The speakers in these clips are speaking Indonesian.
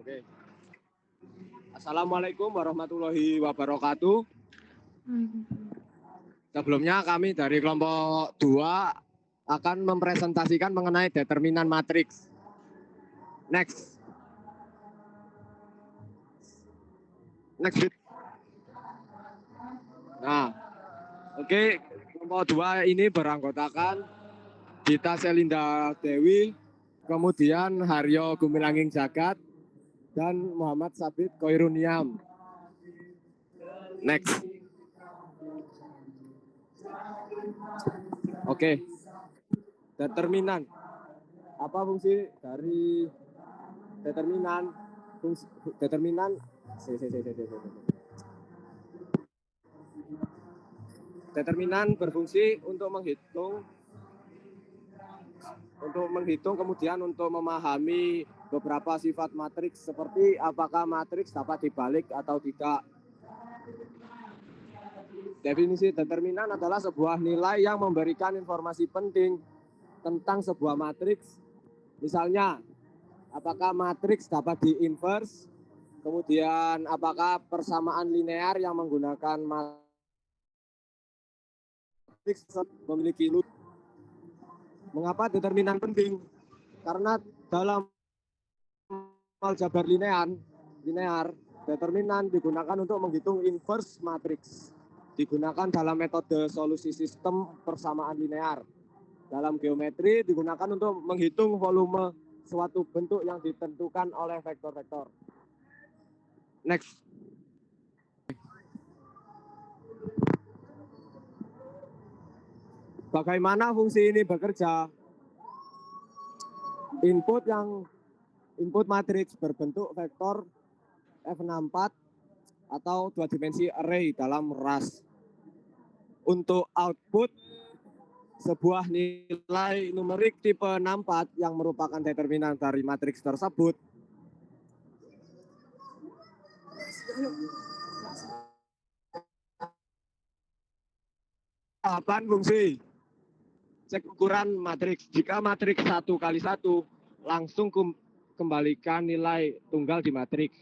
Oke. Assalamualaikum warahmatullahi wabarakatuh. Sebelumnya kami dari kelompok 2 akan mempresentasikan mengenai determinan matriks. Next. Nah, oke, kelompok 2 ini beranggotakan Dita Selinda Dewi, kemudian Haryo Gumilanging Jagat, dan Muhammad Sabit Koiruniam. Next. Oke. Determinan. Apa fungsi dari determinan? Determinan berfungsi untuk menghitung kemudian untuk memahami beberapa sifat matriks seperti apakah matriks dapat dibalik atau tidak. Definisi determinan adalah sebuah nilai yang memberikan informasi penting tentang sebuah matriks. Misalnya, apakah matriks dapat diinverse, kemudian apakah persamaan linear yang menggunakan matriks memiliki loop. Mengapa determinan penting? Karena dalam aljabar linear, determinan digunakan untuk menghitung inverse matriks. Digunakan dalam metode solusi sistem persamaan linear. Dalam geometri digunakan untuk menghitung volume suatu bentuk yang ditentukan oleh vektor-vektor. Next. Bagaimana fungsi ini bekerja? Input matriks berbentuk vektor F64 atau 2 dimensi array dalam RAS. Untuk output sebuah nilai numerik tipe 64 yang merupakan determinan dari matriks tersebut. Tahapan fungsi. Cek ukuran matriks. Jika matriks 1 kali 1, langsung kembalikan nilai tunggal di matriks.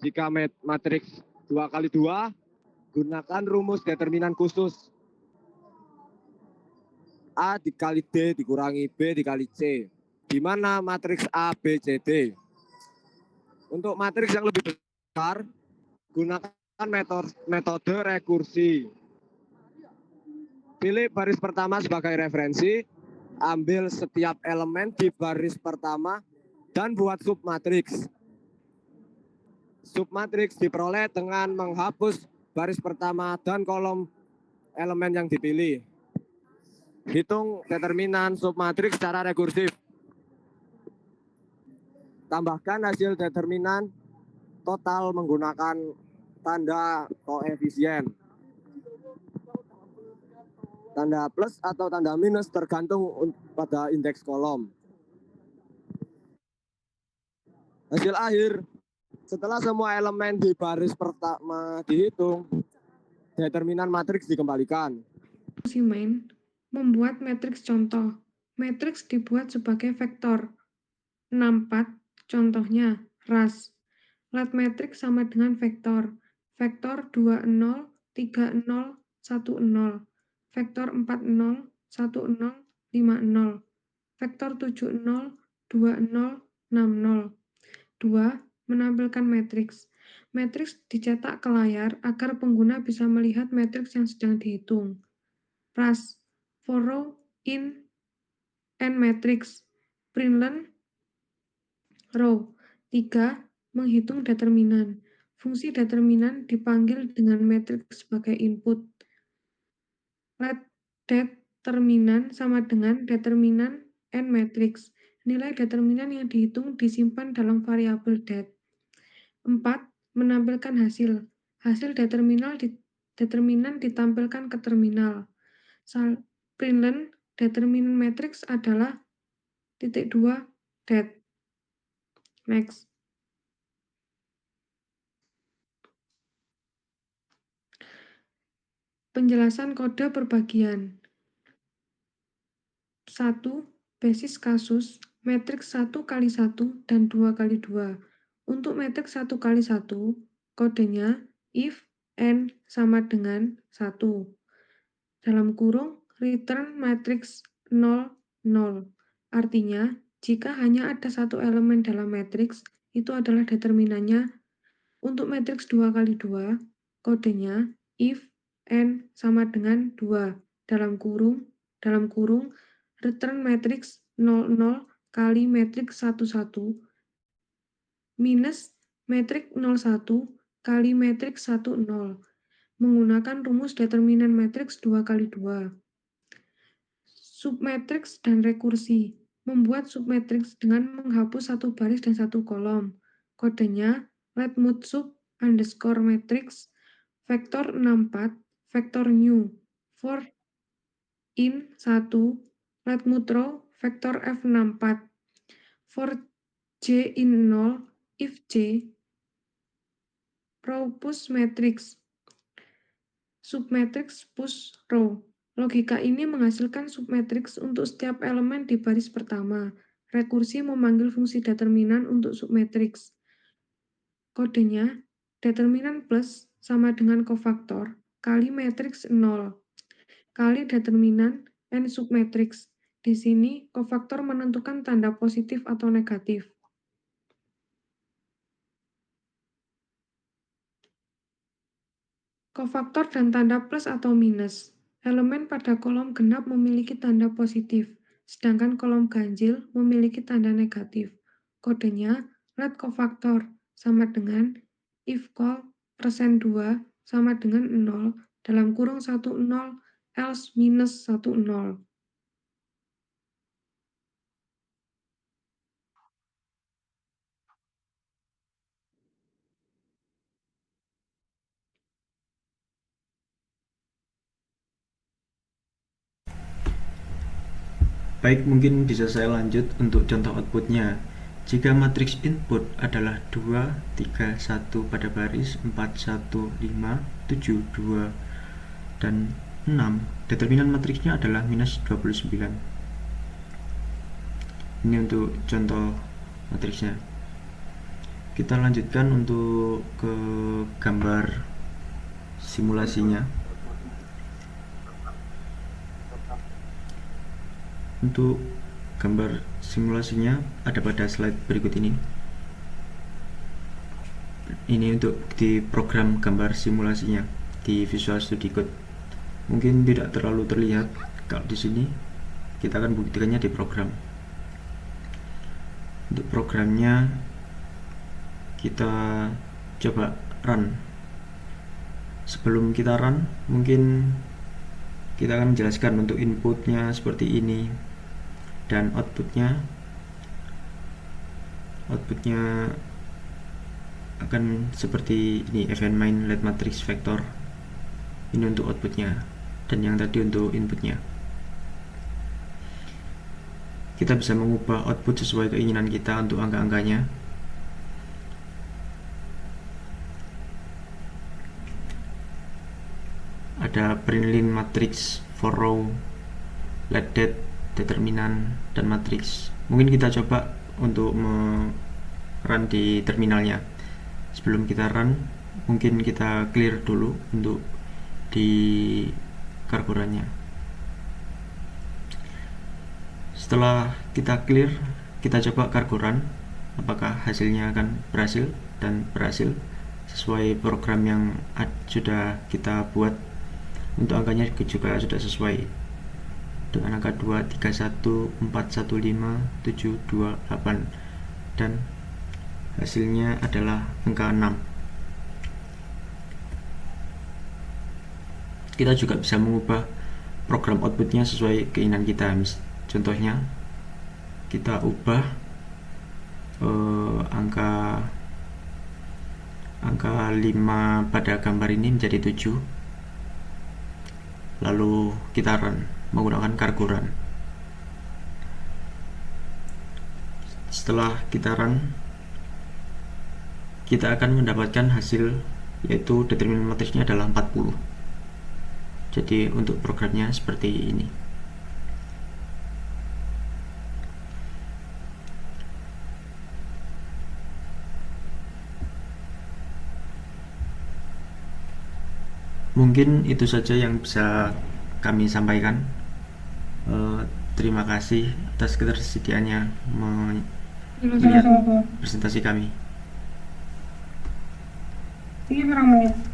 Jika matriks 2 kali 2, gunakan rumus determinan khusus. A dikali D dikurangi B dikali C. Di mana matriks A, B, C, D. Untuk matriks yang lebih besar, gunakan metode rekursi. Pilih baris pertama sebagai referensi, ambil setiap elemen di baris pertama, dan buat submatriks. Submatriks diperoleh dengan menghapus baris pertama dan kolom elemen yang dipilih. Hitung determinan submatriks secara rekursif. Tambahkan hasil determinan total menggunakan tanda koefisien. Tanda plus atau tanda minus tergantung pada indeks kolom. Hasil akhir, setelah semua elemen di baris pertama dihitung, determinan matriks dikembalikan. Fungsi main membuat matriks contoh. Matriks dibuat sebagai vektor. 64, contohnya RAS. Let matriks sama dengan vektor. Vektor 20, 30, 10. Vektor 40, 10, 50. Vektor 70, 20, 60. 2. Menampilkan matriks. Matriks dicetak ke layar agar pengguna bisa melihat matriks yang sedang dihitung. RAS, for row, in, and matrix. Printlen, row. 3. Menghitung determinan. Fungsi determinan dipanggil dengan matriks sebagai input. Let determinan sama dengan determinan and matrix. Nilai determinan yang dihitung disimpan dalam variabel det. 4. Menampilkan hasil. Hasil determinan ditampilkan ke terminal. Printlen determinan matriks adalah (2) det. Next. Penjelasan kode perbagian. 1. Basis kasus, matriks 1 kali 1 dan 2 kali 2. Untuk matriks 1 kali 1, kodenya if n sama dengan 1. Dalam kurung, return matriks 0, 0. Artinya, jika hanya ada satu elemen dalam matriks, itu adalah determinannya. Untuk matriks 2 kali 2, kodenya if n sama dengan 2. Dalam kurung, return matriks 0, 0 kali matriks 1, 1 minus matriks 0, 1 kali matriks 1, 0 menggunakan rumus determinan matriks 2 kali 2. Submatriks dan rekursi. Membuat submatriks dengan menghapus satu baris dan satu kolom. Kodenya letModSub underscore matrix vektor 64 vektor new for in 1 letModRow vektor F64 for j in 0 if j row push matrix submatrix push row. Logika ini menghasilkan submatriks untuk setiap elemen di baris pertama. Rekursi memanggil fungsi determinan untuk submatriks. Kodenya determinan plus sama dengan kofaktor kali matriks 0 kali determinan n submatriks. Di sini kofaktor menentukan tanda positif atau negatif. Kofaktor dan tanda plus atau minus. Elemen pada kolom genap memiliki tanda positif, sedangkan kolom ganjil memiliki tanda negatif. Kodenya let kofaktor sama dengan if call %2 sama dengan 0 dalam kurung 1, 0 else minus 1, 0. Baik, mungkin bisa saya lanjut untuk contoh outputnya. Jika matriks input adalah 2, 3, 1 pada baris, 4, 1, 5, 7, 2, dan 6, determinan matriksnya adalah minus 29. Ini untuk contoh matriksnya. Kita lanjutkan untuk ke gambar simulasinya. Untuk gambar simulasinya ada pada slide berikut ini. Ini untuk di program gambar simulasinya di Visual Studio Code. Mungkin tidak terlalu terlihat kalau di sini. Kita akan buktikannya di program. Untuk programnya kita coba run. Sebelum kita run, mungkin kita akan menjelaskan untuk inputnya seperti ini dan outputnya akan seperti ini, event main let matrix vector. Ini untuk outputnya dan yang tadi untuk inputnya. Kita bisa mengubah output sesuai keinginan kita untuk angka-angkanya. Ada println matrix for row, let date, determinan, dan matrix. Mungkin kita coba untuk run di terminalnya. Sebelum kita run, mungkin kita clear dulu untuk di karburannya. Setelah kita clear, kita coba karburan apakah hasilnya akan berhasil, dan berhasil sesuai program yang sudah kita buat. Untuk angkanya juga sudah sesuai dengan angka 2, 3, 1, 4, 1, 5, 7, 2, 8, dan hasilnya adalah angka 6. Kita juga bisa mengubah program outputnya sesuai keinginan kita. Contohnya kita ubah angka 5 pada gambar ini menjadi 7, lalu kita run menggunakan karburan. Setelah kita run, kita akan mendapatkan hasil, yaitu determinan matriksnya adalah 40. Jadi untuk programnya seperti ini. Mungkin itu saja yang bisa kami sampaikan. Terima kasih atas ketersediaannya melihat Sama-sama. presentasi kami. Iya, Bang.